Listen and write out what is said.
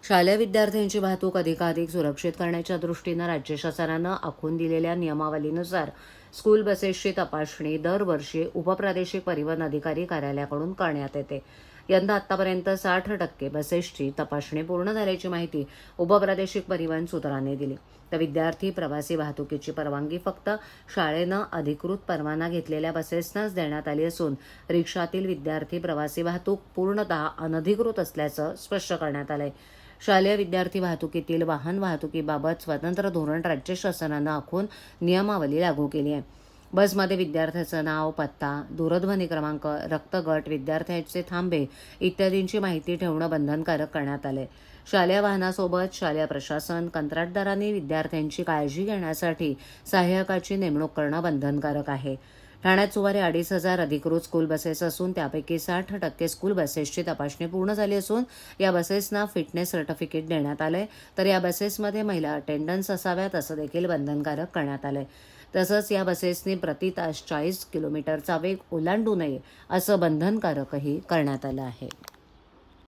शालेय विद्यार्थ्यांची वाहतूक अधिकाधिक सुरक्षित करण्याच्या दृष्टीनं राज्य शासनानं आखून दिलेल्या नियमावलीनुसार स्कूल बसेसची तपासणी दरवर्षी उपप्रादेशिक परिवहन अधिकारी कार्यालयाकडून करण्यात येते. यंदा आतापर्यंत 60% बसेसची तपासणी पूर्ण झाल्याची माहिती उपप्रादेशिक परिवहन सूत्रांनी दिली. तर विद्यार्थी प्रवासी वाहतुकीची परवानगी फक्त शाळेनं अधिकृत परवाना घेतलेल्या बसेसनाच देण्यात आली असून रिक्षातील विद्यार्थी प्रवासी वाहतूक पूर्णतः अनधिकृत असल्याचं स्पष्ट करण्यात आलंय. शालेय विद्यार्थी वाहतुकीतील वाहन वाहतुकीबाबत स्वतंत्र धोरण राज्य शासनानं आखून नियमावली लागू केली आहे. बसमध्ये विद्यार्थ्याचं नाव, पत्ता, दूरध्वनी क्रमांक, रक्तगट, विद्यार्थ्याचे थांबे इत्यादींची माहिती ठेवणं बंधनकारक करण्यात आलंय. शालेय वाहनासोबत शालेय प्रशासन, कंत्राटदारांनी विद्यार्थ्यांची काळजी घेण्यासाठी सहाय्यकाची नेमणूक करणं बंधनकारक आहे. ठाण्यात सुमारे 2,500 अधिकृत स्कूल बसेस असून त्यापैकी 60% स्कूल बसेसची तपासणी पूर्ण झाली असून या बसेसना फिटनेस सर्टिफिकेट देण्यात आलंय. तर या बसेसमध्ये महिला अटेंडन्स असाव्यात असं देखील बंधनकारक करण्यात आलंय. तसंच या बसेसनी प्रति तास 40 किलोमीटरचा वेग ओलांडू नये असं बंधनकारकही करण्यात आलं आहे.